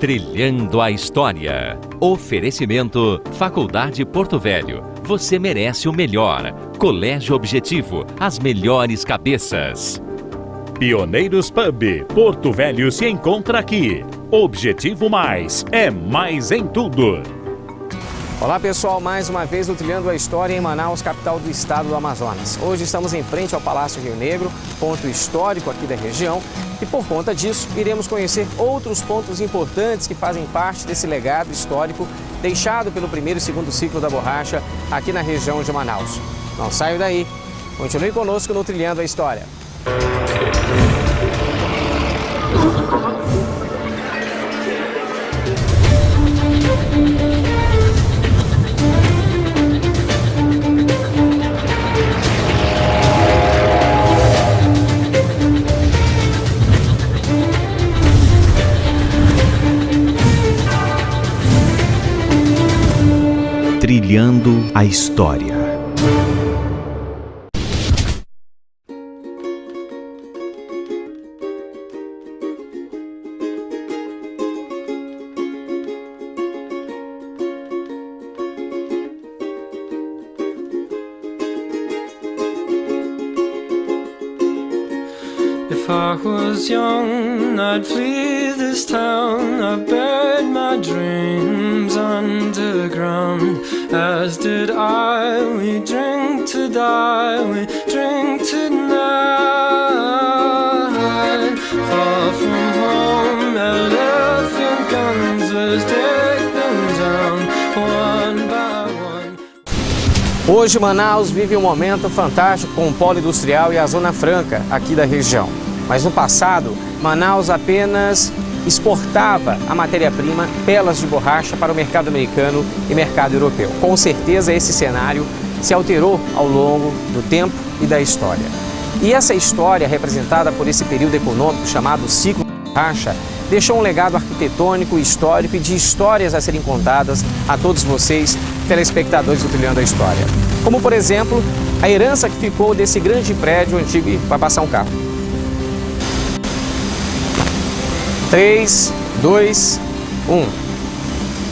Trilhando a História. Oferecimento Faculdade Porto Velho. Você merece o melhor. Colégio Objetivo, as melhores cabeças. Pioneiros Pub, Porto Velho se encontra aqui. Objetivo Mais, é mais em tudo. Olá pessoal, mais uma vez no Trilhando a História em Manaus, capital do estado do Amazonas. Hoje estamos em frente ao Palácio Rio Negro, ponto histórico aqui da região, e por conta disso iremos conhecer outros pontos importantes que fazem parte desse legado histórico deixado pelo primeiro e segundo ciclo da borracha aqui na região de Manaus. Não saia daí, continue conosco no Trilhando a História. Trilhando a História. If I was young, I'd flee this town. I buried my dreams underground. As did I, we drink to die, we drink tonight. Far from home, elephant guns, let's take them down, one by one. Hoje Manaus vive um momento fantástico com o polo industrial e a Zona Franca aqui da região. Mas no passado, Manaus apenas exportava a matéria-prima, pelas de borracha, para o mercado americano e mercado europeu. Com certeza esse cenário se alterou ao longo do tempo e da história. E essa história, representada por esse período econômico chamado ciclo da borracha, deixou um legado arquitetônico, histórico e de histórias a serem contadas a todos vocês, telespectadores do Trilhando a História. Como, por exemplo, a herança que ficou desse grande prédio antigo. E vai passar um carro. 3, 2, 1.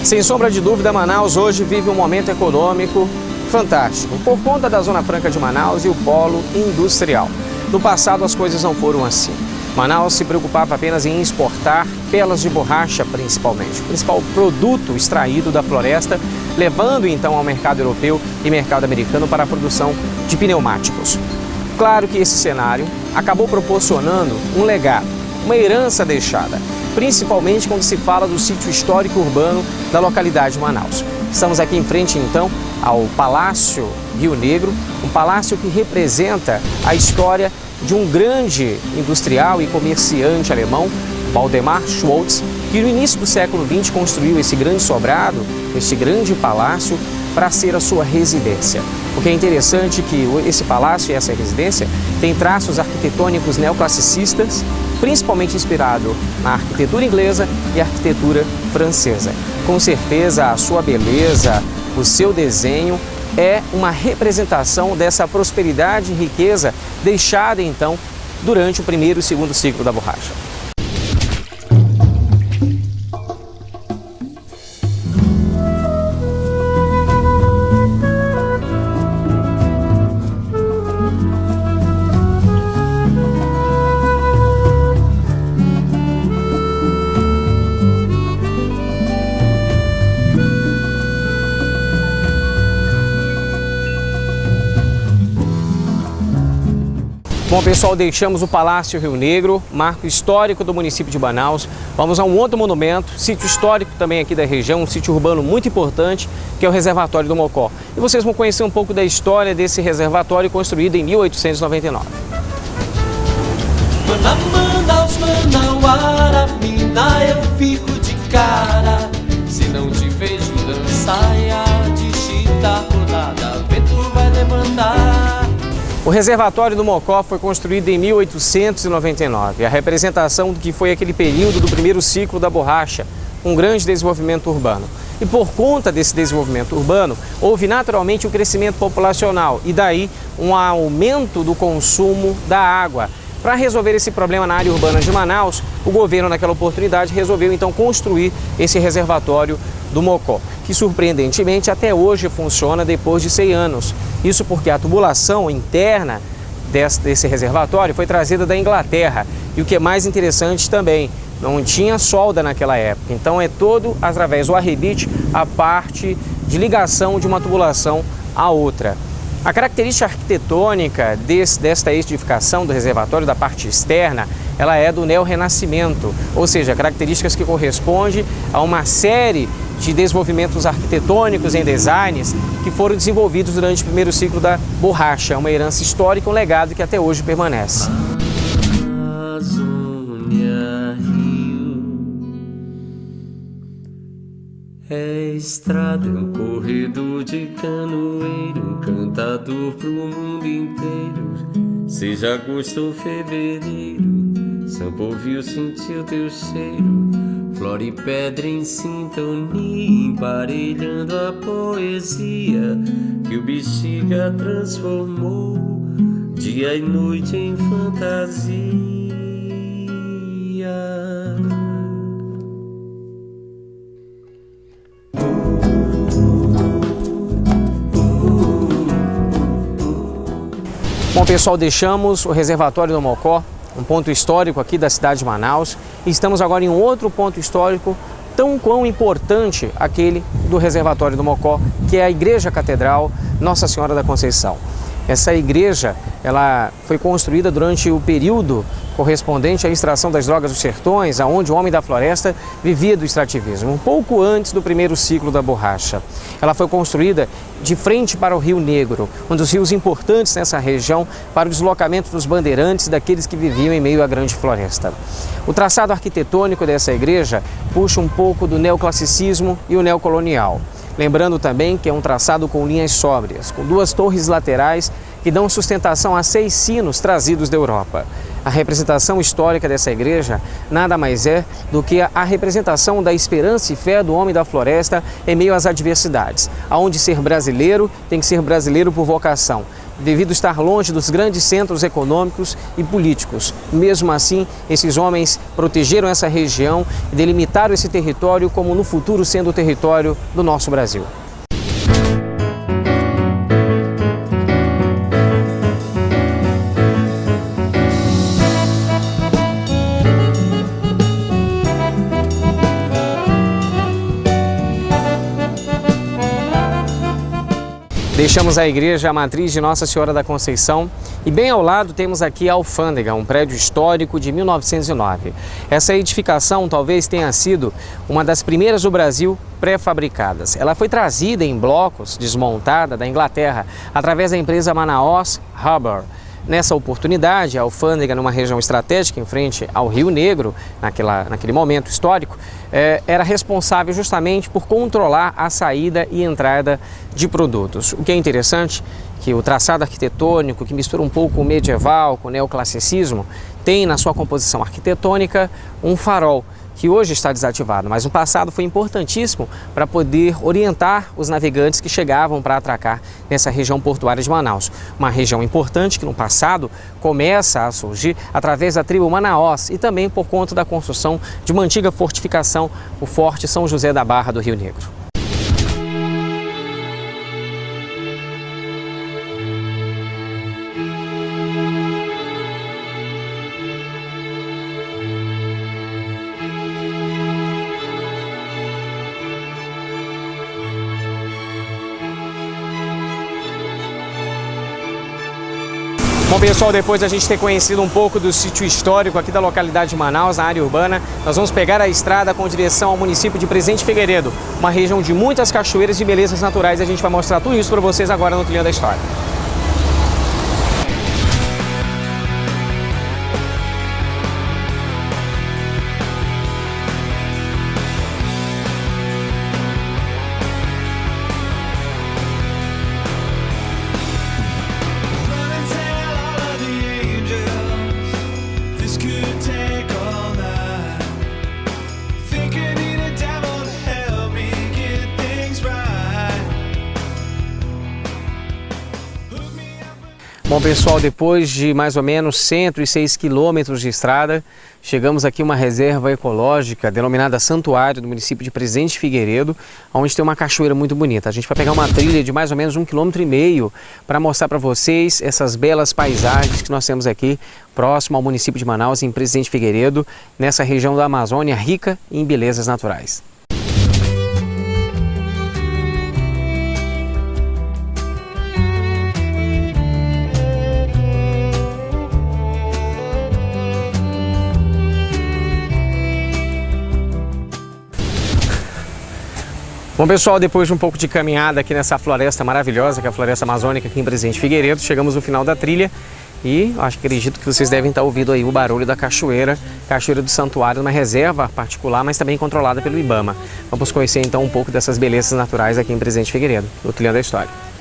Sem sombra de dúvida, Manaus hoje vive um momento econômico fantástico, por conta da Zona Franca de Manaus e o polo industrial. No passado as coisas não foram assim. Manaus se preocupava apenas em exportar pelas de borracha, principalmente, o principal produto extraído da floresta, levando então ao mercado europeu e mercado americano para a produção de pneumáticos. Claro que esse cenário acabou proporcionando um legado, uma herança deixada, principalmente quando se fala do sítio histórico urbano da localidade de Manaus. Estamos aqui em frente, então, ao Palácio Rio Negro, um palácio que representa a história de um grande industrial e comerciante alemão, Waldemar Schultz, que no início do século XX construiu esse grande sobrado, esse grande palácio, para ser a sua residência. O que é interessante é que esse palácio e essa residência têm traços arquitetônicos neoclassicistas, principalmente inspirado na arquitetura inglesa e arquitetura francesa. Com certeza a sua beleza, o seu desenho é uma representação dessa prosperidade e riqueza deixada então durante o primeiro e segundo ciclo da borracha. Bom, pessoal, deixamos o Palácio Rio Negro, marco histórico do município de Manaus. Vamos a um outro monumento, sítio histórico também aqui da região, um sítio urbano muito importante, que é o Reservatório do Mocó. E vocês vão conhecer um pouco da história desse reservatório construído em 1899. Manaus, Manauara, mina, eu fico de cara. Se não te vejo dançar, de chita rodada, vento vai levantar. O Reservatório do Mocó foi construído em 1899, a representação do que foi aquele período do primeiro ciclo da borracha, um grande desenvolvimento urbano. E por conta desse desenvolvimento urbano, houve naturalmente um crescimento populacional e daí um aumento do consumo da água, Para resolver esse problema na área urbana de Manaus, o governo naquela oportunidade resolveu então construir esse reservatório do Mocó, que surpreendentemente até hoje funciona depois de 100 anos. Isso porque a tubulação interna desse reservatório foi trazida da Inglaterra. E o que é mais interessante também, não tinha solda naquela época, então é todo através do arrebite a parte de ligação de uma tubulação à outra. A característica arquitetônica desta edificação do reservatório, da parte externa, ela é do neorrenascimento, ou seja, características que correspondem a uma série de desenvolvimentos arquitetônicos em designs que foram desenvolvidos durante o primeiro ciclo da borracha, uma herança histórica, um legado que até hoje permanece. É estrada, é um corredor de canoeiro, um cantador pro mundo inteiro. Seja agosto ou fevereiro, Sampa ouviu, sentiu teu cheiro. Flora e pedra em sintonia, emparelhando a poesia que o Bexiga transformou dia e noite em fantasia. Bom, pessoal, deixamos o reservatório do Mocó, um ponto histórico aqui da cidade de Manaus, e estamos agora em um outro ponto histórico tão quão importante, aquele do reservatório do Mocó, que é a Igreja Catedral Nossa Senhora da Conceição. Essa igreja, ela foi construída durante o período correspondente à extração das drogas dos sertões, aonde o homem da floresta vivia do extrativismo, um pouco antes do primeiro ciclo da borracha. Ela foi construída de frente para o Rio Negro, um dos rios importantes nessa região para o deslocamento dos bandeirantes, daqueles que viviam em meio à grande floresta. O traçado arquitetônico dessa igreja puxa um pouco do neoclassicismo e o neocolonial. Lembrando também que é um traçado com linhas sóbrias, com 2 torres laterais que dão sustentação a 6 sinos trazidos da Europa. A representação histórica dessa igreja nada mais é do que a representação da esperança e fé do homem da floresta em meio às adversidades, aonde ser brasileiro tem que ser brasileiro por vocação, devido a estar longe dos grandes centros econômicos e políticos. Mesmo assim, esses homens protegeram essa região e delimitaram esse território como no futuro sendo o território do nosso Brasil. Deixamos a igreja matriz de Nossa Senhora da Conceição e bem ao lado temos aqui a Alfândega, um prédio histórico de 1909. Essa edificação talvez tenha sido uma das primeiras do Brasil pré-fabricadas. Ela foi trazida em blocos, desmontada da Inglaterra, através da empresa Manaus Harbor. Nessa oportunidade, a Alfândega, numa região estratégica em frente ao Rio Negro, naquele momento histórico, era responsável justamente por controlar a saída e entrada de produtos. O que é interessante, que o traçado arquitetônico, que mistura um pouco o medieval com o neoclassicismo, tem na sua composição arquitetônica um farol, que hoje está desativado, mas no passado foi importantíssimo para poder orientar os navegantes que chegavam para atracar nessa região portuária de Manaus. Uma região importante que no passado começa a surgir através da tribo Manaós e também por conta da construção de uma antiga fortificação, o Forte São José da Barra do Rio Negro. Bom, pessoal, depois de a gente ter conhecido um pouco do sítio histórico aqui da localidade de Manaus, na área urbana, nós vamos pegar a estrada com direção ao município de Presidente Figueiredo, uma região de muitas cachoeiras e belezas naturais, e a gente vai mostrar tudo isso para vocês agora no Trilhão da História. Bom, pessoal, depois de mais ou menos 106 quilômetros de estrada, chegamos aqui a uma reserva ecológica denominada Santuário, do município de Presidente Figueiredo, onde tem uma cachoeira muito bonita. A gente vai pegar uma trilha de mais ou menos 1,5 km para mostrar para vocês essas belas paisagens que nós temos aqui próximo ao município de Manaus, em Presidente Figueiredo, nessa região da Amazônia rica em belezas naturais. Bom, pessoal, depois de um pouco de caminhada aqui nessa floresta maravilhosa, que é a Floresta Amazônica aqui em Presidente Figueiredo, chegamos no final da trilha e acredito que vocês devem estar ouvindo aí o barulho da cachoeira do Santuário, uma reserva particular, mas também controlada pelo IBAMA. Vamos conhecer então um pouco dessas belezas naturais aqui em Presidente Figueiredo, no Trilhando a História.